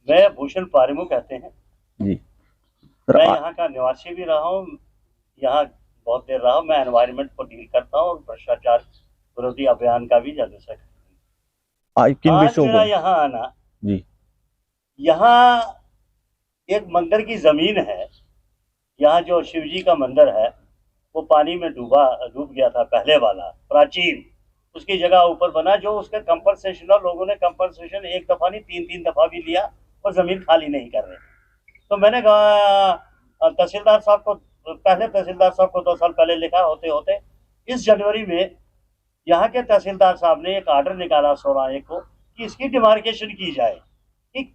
मैं भूषण पारिमु कहते हैं। जी सर। मैं यहाँ का निवासी भी रहा हूँ, यहाँ बहुत देर रहा हूँ। मैं एनवायरनमेंट को डील करता हूँ और भ्रष्टाचार विरोधी अभियान का भी जनरल सेक्रेटरी। आज किन आज विषयों मेरा को? यहाँ आना, जी। यहाँ एक मंदिर की जमीन है। यहाँ जो शिव जी का मंदिर है वो पानी में डूब गया था, पहले वाला प्राचीन। उसकी जगह ऊपर बना, जो उसके कंपनसेशन, और लोगों ने कंपनसेशन एक दफा नहीं, तीन तीन दफा भी लिया और जमीन खाली नहीं कर रहे। तो मैंने कहा तहसीलदार साहब को, पहले तहसीलदार साहब को 2 साल पहले लिखा, होते होते इस जनवरी में यहाँ के तहसीलदार साहब ने एक ऑर्डर निकाला 16 को कि इसकी डिमार्केशन की जाए कि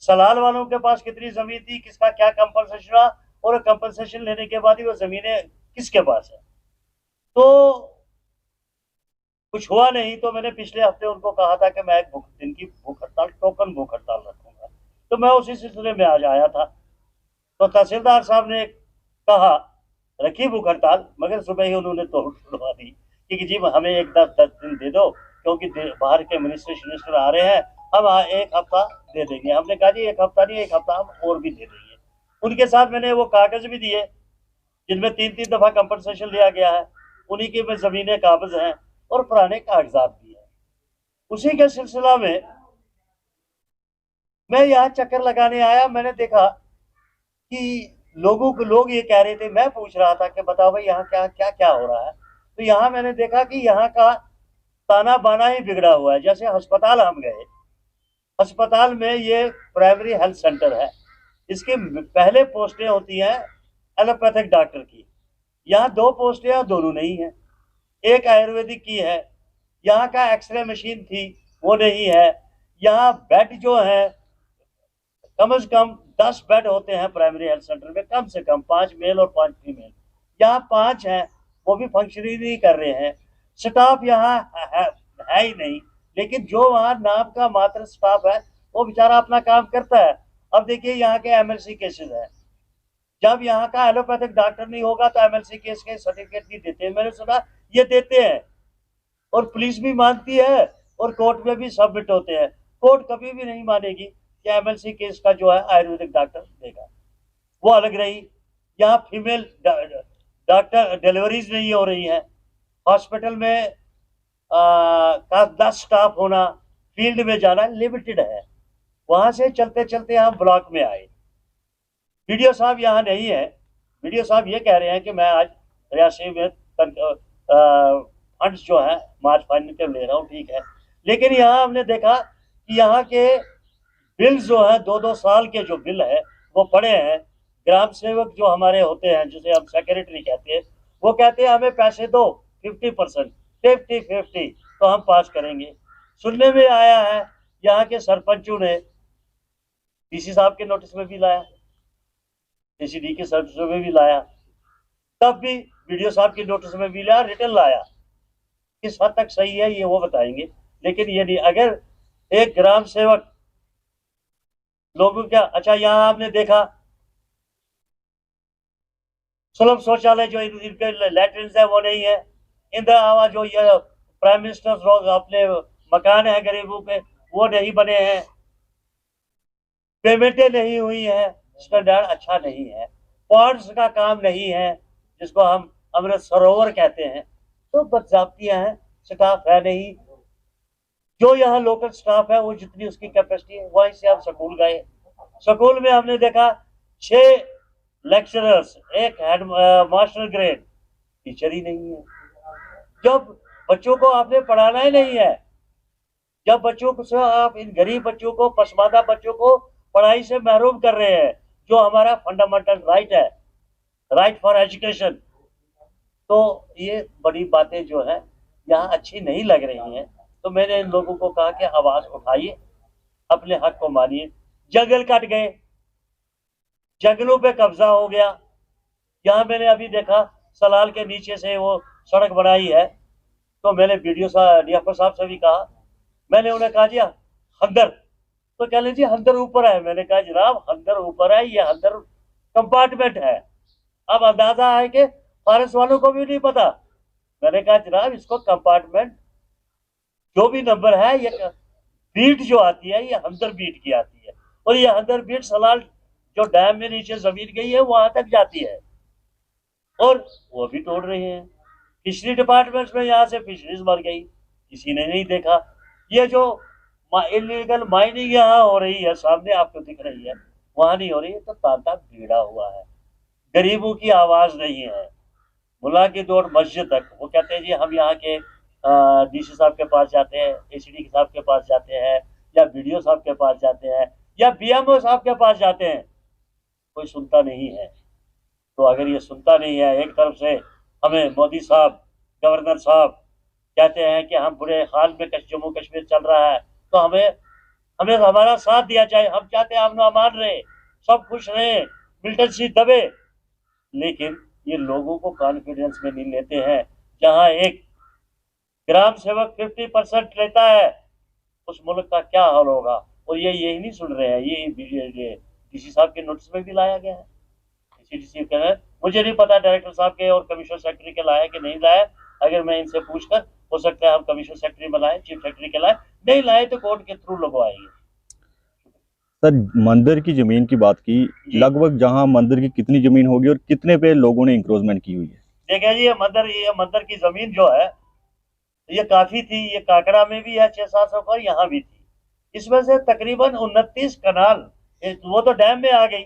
सलाल वालों के पास कितनी जमीन थी, किसका क्या कंपनसेशन रहा, और कंपनसेशन लेने के बाद ही वो जमीनें किसके पास है। तो कुछ हुआ नहीं। तो मैंने पिछले हफ्ते उनको कहा था कि मैं एक दिन की भूख हड़ताल, टोकन भूख हड़ताल रखूंगा। तो मैं उसी सिलसिले में आज आया था। तो तहसीलदार साहब ने कहा रखी भूख हड़ताल, मगर सुबह ही उन्होंने तोड़ छुड़वा दी कि जी हमें एक 10 दिन दे दो, क्योंकि बाहर के मिनिस्टर आ रहे हैं, हम एक हफ्ता दे देंगे। हमने कहा जी एक हफ्ता नहीं, एक हफ्ता हम और भी दे देंगे। उनके साथ मैंने वो कागज भी दिए जिनमें 3-3 दफा कंपनसेशन लिया गया है, उन्हीं के में जमीनें कागज हैं और पुराने कागजात भी हैं। उसी के सिलसिला में मैं यहाँ चक्कर लगाने आया। मैंने देखा कि लोग ये कह रहे थे, मैं पूछ रहा था कि बताओ भाई यहाँ क्या क्या क्या हो रहा है। तो यहाँ मैंने देखा कि यहाँ का ताना बाना ही बिगड़ा हुआ है। जैसे अस्पताल हम गए, अस्पताल में ये प्राइमरी हेल्थ सेंटर है, इसके पहले पोस्टें होती हैं एलोपैथिक डॉक्टर की। यहाँ 2 पोस्टें हैं, दोनों नहीं है। एक आयुर्वेदिक की है। यहाँ का एक्सरे मशीन थी, वो नहीं है। यहाँ बेड जो है, कम से कम 10 बेड होते हैं प्राइमरी हेल्थ सेंटर में, कम से कम 5 मेल और 5 फीमेल। यहाँ 5 हैं, वो भी फंक्शनिंग नहीं कर रहे हैं। स्टाफ यहाँ है ही नहीं। लेकिन जो वहाँ नाम का मात्र स्टाफ है, वो बेचारा अपना काम करता है। अब देखिए यहाँ के एमएलसी केसेस हैं। जब यहाँ का एलोपैथिक डॉक्टर नहीं होगा तो एमएलसी केस के सर्टिफिकेट नहीं देते। मैंने सुना ये देते हैं, और पुलिस भी मानती है और कोर्ट में भी सबमिट होते हैं। कोर्ट कभी भी नहीं मानेगी कि एमएलसी केस का जो है आयुर्वेदिक डॉक्टर देगा। वो अलग रही। यहाँ फीमेल डॉक्टर डिलीवरीज नहीं हो रही है। हॉस्पिटल में का 10 स्टाफ होना, फील्ड में जाना लिमिटेड है। वहां से चलते चलते हम ब्लॉक में आए। वीडियो साहब यहाँ नहीं है। वीडियो साहब ये कह रहे हैं कि मैं आज रियासी में फंड्स जो है मार्च फाइनल के ले रहा हूँ, ठीक है। लेकिन यहाँ हमने देखा कि यहाँ के बिल जो है, 2-2 साल के जो बिल है वो पड़े हैं। ग्राम सेवक जो हमारे होते हैं, जिसे हम सेक्रेटरी कहते हैं, वो कहते हैं हमें पैसे दो 50%, 50-50 तो हम पास करेंगे। सुनने में आया है यहाँ के सरपंचों ने डीसी साहब के नोटिस में भी लाया, एसीडी के सर्विस में भी लाया, तब भी वीडियो साहब की नोटिस में भी लाया, रिटर्न लाया। किस हद तक सही है ये वो बताएंगे। लेकिन ये नहीं, अगर एक ग्राम सेवक लोगों क्या, अच्छा यहाँ आपने देखा सुलभ शौचालय जो इनके लैट्रिन है वो नहीं है। इंदिरा आवास जो ये प्राइम मिनिस्टर अपने मकान है गरीबों के, वो नहीं बने हैं। पेमेंटें नहीं हुई है, स्टैंडर्ड अच्छा नहीं है। पॉइंट्स का काम नहीं है, जिसको हम अमृत सरोवर कहते हैं। तो बदजाब्तियां हैं, स्टाफ है नहीं। जो यहाँ लोकल स्टाफ है वो जितनी उसकी कैपेसिटी है, वहीं से हम स्कूल गए। स्कूल में हमने देखा 6 लेक्चरर्स, एक हेड मास्टर ग्रेड, टीचर ही नहीं है। जब बच्चों को आपने पढ़ाना ही नहीं है, जब बच्चों को आप इन गरीब बच्चों को, पसमानदा बच्चों को पढ़ाई से महरूम कर रहे हैं, जो हमारा फंडामेंटल राइट है, राइट फॉर एजुकेशन। तो ये बड़ी बातें जो है यहाँ अच्छी नहीं लग रही हैं। तो मैंने इन लोगों को कहा कि आवाज उठाइए, अपने हक को मानिए। जंगल कट गए, जंगलों पे कब्जा हो गया। यहाँ मैंने अभी देखा सलाल के नीचे से वो सड़क बनाई है। तो मैंने वीडियो डीएफओ साहब से भी कहा, मैंने उन्हें कहा जी हंदर, तो कह लीजिए हंदर ऊपर है। मैंने कहा जनाब हंदर ऊपर है, ये हंदर कंपार्टमेंट है। अब अंदाजा है कि फॉरेस्ट वालों को भी नहीं पता। मैंने कहा जनाब इसको कंपार्टमेंट जो भी नंबर है, ये बीट जो आती है ये हंदर बीट की आती है। और ये 100 फीट सलाल जो डैम में नीचे जमीन गई है वहां तक जाती है, और वो भी तोड़ रहे हैं। फिशरी डिपार्टमेंट में यहाँ से फिशरीज मर गई, किसी ने नहीं देखा। ये जो इलीगल माइनिंग यहाँ हो रही है, सामने आपको दिख रही है, वहां नहीं हो रही है, तो तांता भीड़ा हुआ है। गरीबों की आवाज नहीं है। मुल्ला की दौड़ मस्जिद तक। वो कहते हैं जी हम यहाँ के डीसी साहब के पास जाते हैं, एसीडी साहब के पास जाते हैं, या बीडीओ साहब के पास जाते हैं, या बीएमओ साहब के पास जाते हैं, कोई सुनता नहीं है। तो अगर ये सुनता नहीं है, एक तरफ से हमें मोदी साहब, गवर्नर साहब कहते हैं कि हम बुरे हाल में जम्मू कश्मीर चल रहा है, तो हमें हमारा साथ दिया जाए। हम चाहते हैं हम ना मान रहे, सब खुश रहे, मिलिटेंसी दबे, लेकिन ये लोगों को कॉन्फिडेंस में नहीं लेते हैं। जहां एक ग्राम सेवक 50% लेता है, उस मुल्क का क्या हाल होगा। और ये यही नहीं सुन रहे हैं, ये डीसी साहब के नोटिस में भी लाया गया है। मुझे नहीं पता डायरेक्टर साहब के और कमिश्नर सेक्रेटरी के लाए कि नहीं लाए। अगर मैं इनसे पूछकर, हो सकता है हम कमिश्नर सेक्रेटरी में लाए, चीफ सेक्रेटरी के लाए, नहीं लाए तो कोर्ट के थ्रू लगवाएंगे। सर, मंदिर की जमीन की बात की, लगभग जहां मंदिर की कितनी जमीन होगी और कितने पे लोगों ने इंक्रोचमेंट की हुई है? देखिए जी, ये मंदिर की जमीन जो है ये काफी थी। ये काकड़ा में भी है 600-700 पर, यहाँ भी थी। इसमें से तकरीबन 29 कनाल वो तो डैम में आ गई,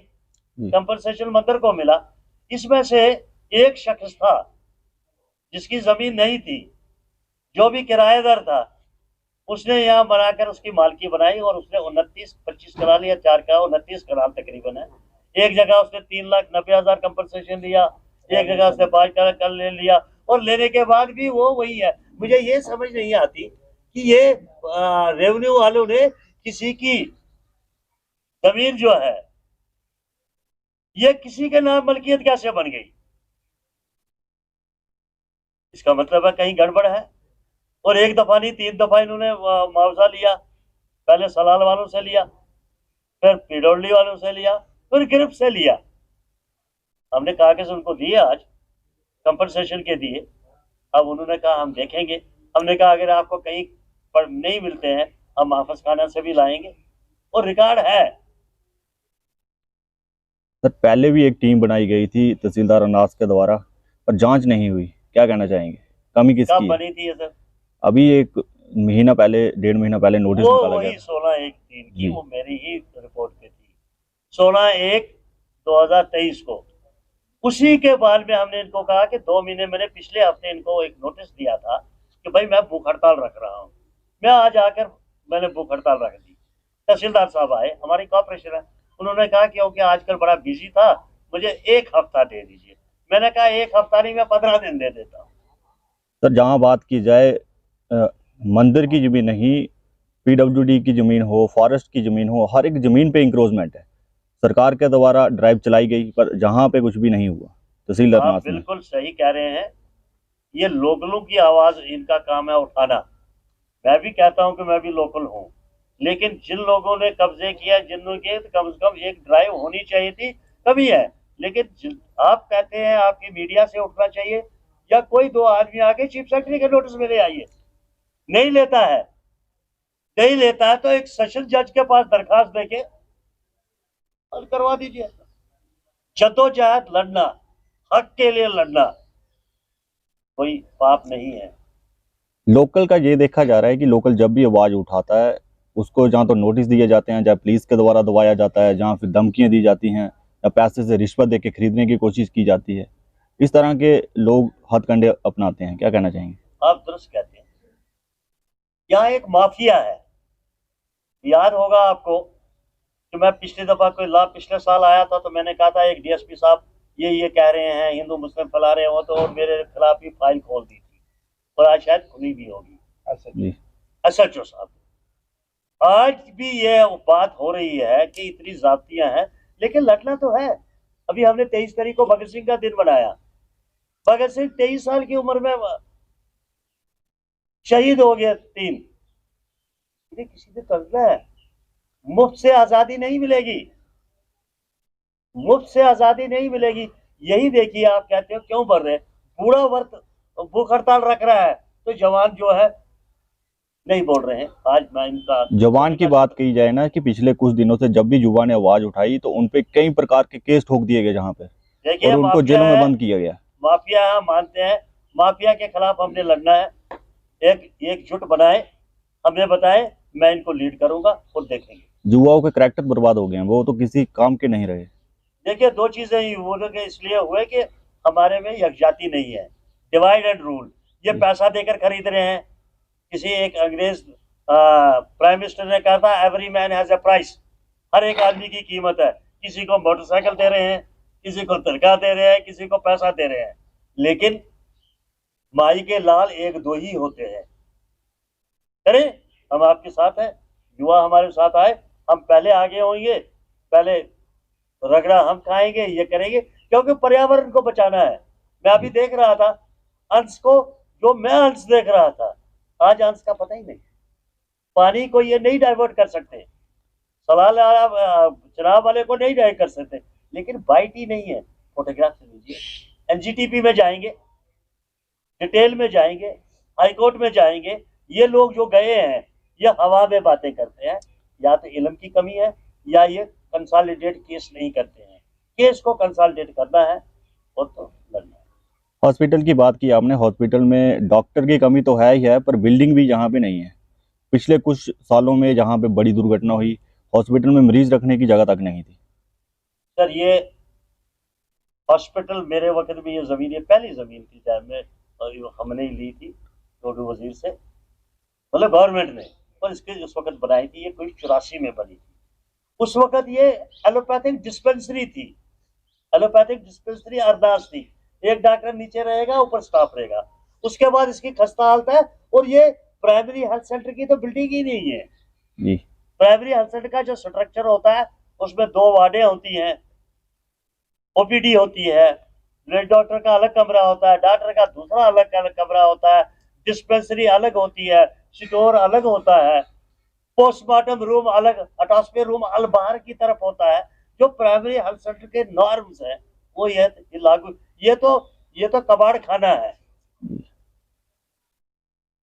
कंपनसेशन मंदिर को मिला। इसमें से एक शख्स था जिसकी जमीन नहीं थी, जो भी किराएदार था, उसने यहाँ बनाकर उसकी मालकी बनाई, और उसने 29-25 कनाल या 4 का 29 कनाल तकरीबन है। एक जगह उसने 3,90,000 कंपनसेशन लिया, एक जगह उसने 5 कनाल ले लिया, और लेने के बाद भी वो वही है। मुझे ये समझ नहीं आती कि ये रेवेन्यू वालों ने किसी की जमीन जो है ये किसी के नाम मलकियत कैसे बन गई। इसका मतलब है कहीं गड़बड़ है। और एक दफा नहीं 3 दफा इन्होंने मुआवजा लिया। पहले सलाल वालों से लिया, फिर पिडोली वालों से लिया, फिर गिरफ्त से लिया। हमने कागज उनको दिए, आज कंपनसेशन के दिए। अब उन्होंने कहा हम देखेंगे। हमने कहा अगर आपको कहीं पर नहीं मिलते हैं, हम हाफिज खाना से भी लाएंगे, और रिकॉर्ड है। सर, पहले भी एक टीम बनाई गई थी तहसीलदार अनास के द्वारा, पर जांच नहीं हुई, क्या कहना चाहेंगे? कमी किसकी कब है? बनी थी ये सर? अभी एक महीना पहले, 1.5 महीना पहले नोटिस वो निकाला वही गया। 16/1/3 की, जी। वो मेरी ही रिपोर्ट पे थी, 16/1/2023 को। उसी के बाद में हमने इनको कहा कि 2 महीने, मैंने पिछले हफ्ते इनको एक नोटिस दिया था कि भाई मैं भूख हड़ताल रख रहा हूँ। मैं आज आकर मैंने भूख हड़ताल रख दी। तहसीलदार साहब आए, हमारी कॉर्पोरेशन है, उन्होंने कहा क्योंकि आजकल बड़ा बिजी था, मुझे 1 हफ्ता दे दीजिए। मैंने कहा 1 हफ्ता नहीं, मैं 15 दिन दे देता हूँ। सर, जहां बात की जाए मंदिर की जमीन नहीं, पीडब्ल्यूडी की जमीन हो, फॉरेस्ट की जमीन हो, हर एक जमीन पे इंक्रोचमेंट है। सरकार के द्वारा ड्राइव चलाई गई, पर जहां पे कुछ भी नहीं हुआ तहसीलदार आप नास में। बिल्कुल सही कह रहे हैं। ये लोकलों की आवाज इनका काम है उठाना। मैं भी कहता हूं कि मैं भी लोकल हूं, लेकिन जिन लोगों ने कब्जे किया, जिनों के, तो कम से कम एक ड्राइव होनी चाहिए थी, कभी है। लेकिन आप कहते हैं आपकी मीडिया से उठना चाहिए, या कोई 2 आदमी आके चीफ सेक्रेटरी के नोटिस में ले आइए। नहीं लेता है, नहीं लेता है तो एक सेशन जज के पास दरखास्त देके हल करवा दीजिए। जद्दोजहद लड़ना, हक के लिए लड़ना कोई पाप नहीं है। लोकल का ये देखा जा रहा है कि लोकल जब भी आवाज उठाता है, उसको जहाँ तो नोटिस दिए जाते हैं, जहाँ पुलिस के द्वारा दबाया जाता है, जहाँ फिर धमकियां दी जाती हैं, या पैसे से रिश्वत देके खरीदने की कोशिश की जाती है। इस तरह के लोग हथकंडे अपनाते हैं, क्या कहना चाहेंगे? आप दुरुस्त कहते हैं। यहाँ एक माफिया है। याद होगा आपको कि मैं पिछली दफा पिछले साल आया था, तो मैंने कहा था एक डीएसपी साहब ये कह रहे हैं, हिंदू मुस्लिम फैला रहे हो, तो और मेरे खिलाफ ही फाइल खोल दी थी, और आज शायद खुली भी होगी। एसएचओ साहब, आज भी ये बात हो रही है कि इतनी जातियां हैं, लेकिन लड़ना तो है। अभी हमने 23 तारीख को भगत सिंह का दिन बनाया। भगत सिंह 23 साल की उम्र में शहीद हो गए 3। किसी पे करना है। मुफ्त से आजादी नहीं मिलेगी, मुफ्त से आजादी नहीं मिलेगी। यही देखिए, आप कहते हो क्यों बढ़ रहे, बूढ़ा वर्ग भूख हड़ताल रख रहा है, तो जवान जो है नहीं बोल रहे हैं। आज मैं इनका जवान की बात की जाए ना कि पिछले कुछ दिनों से जब भी युवा ने आवाज उठाई तो उन पे कई प्रकार के केस ठोक दिए गए जहां पे, देखिए और उनको माफिया जेलों में है, बंद किया गया। माफिया हम मानते हैं, माफिया के खिलाफ हमने लड़ना है। एक एकजुट बनाए, हमें बताएं, मैं इनको लीड करूंगा और देखेंगे। युवाओं के करैक्टर बर्बाद हो गए हैं, वो तो किसी काम के नहीं रहे। देखिए दो चीजें युवाओं के इसलिए हुए कि हमारे में यकजाती नहीं है, डिवाइड एंड रूल। ये पैसा देकर खरीद रहे हैं। किसी एक अंग्रेज प्राइम मिनिस्टर ने कहा था, every man has a price. हर एक आदमी की कीमत है। किसी को मोटरसाइकिल दे रहे हैं, किसी को तनख्वाह दे रहे हैं, किसी को पैसा दे रहे हैं, लेकिन माई के लाल एक दो ही होते हैं। अरे हम आपके साथ हैं, युवा हमारे साथ आए, हम पहले आगे होंगे, पहले रगड़ा हम खाएंगे, ये करेंगे, क्योंकि पर्यावरण को बचाना है। मैं अभी देख रहा था अंश को, जो मैं अंश देख रहा था, आज अंश का पता ही नहीं। पानी को ये नहीं डाइवर्ट कर सकते, सलाल चुनाव वाले को नहीं डाइवर्ट कर सकते, लेकिन बाइट ही नहीं है। फोटोग्राफ से लीजिए, एनजीटीपी में जाएंगे, डिटेल में जाएंगे, हाईकोर्ट में जाएंगे, ये लोग जो गए हैं ये हवा में बातें करते हैं। या तो इल्म की कमी है, या ये कंसोलिडेट केस नहीं करते हैं। केस को कंसोलिडेट करना है और तो लड़ना है। हॉस्पिटल की बात की आपने, हॉस्पिटल में डॉक्टर की कमी तो है ही है, पर बिल्डिंग भी यहाँ पे नहीं है। पिछले कुछ सालों में जहाँ पे बड़ी दुर्घटना हुई, हॉस्पिटल में मरीज रखने की जगह तक नहीं थी। सर ये हॉस्पिटल मेरे वक्त में, ये जमीन, ये पहली जमीन थी जब में, और हमने ही ली थी टोडू वजीर से, मतलब गवर्नमेंट ने, और इसके उस वक्त बनाई थी। ये कोई 84 में बनी थी। उस वक्त ये एलोपैथिक डिस्पेंसरी थी, एलोपैथिक डिस्पेंसरी अरदास थी। एक डॉक्टर नीचे रहेगा, ऊपर स्टाफ रहेगा। उसके बाद इसकी खस्ता हालत है, और ये प्राइमरी हेल्थ सेंटर की तो बिल्डिंग ही नहीं है जी। प्राइमरी हेल्थ सेंटर का जो स्ट्रक्चर होता है, उसमें 2 वार्डें होती हैं, ओपीडी होती है, ब्लड डॉक्टर का अलग कमरा होता है, डॉक्टर का दूसरा अलग कमरा होता है, डिस्पेंसरी अलग होती है, स्टोर अलग होता है, पोस्टमार्टम रूम अलग, अटॉस्फियर रूम अलग बाहर की तरफ होता है। जो प्राइमरी हेल्थ सेंटर के नॉर्म्स है वो ये लागू, ये तो कबाड़ खाना है,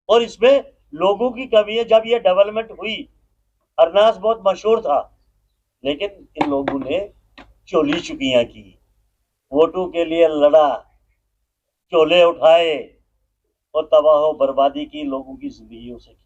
और इसमें लोगों की कमी है। जब ये डेवलपमेंट हुई, अरनास बहुत मशहूर था, लेकिन इन लोगों ने चोली चुकियां की, वोटों के लिए लड़ा, चोले उठाए, और तबाह बर्बादी की लोगों की जिंदगियों से की।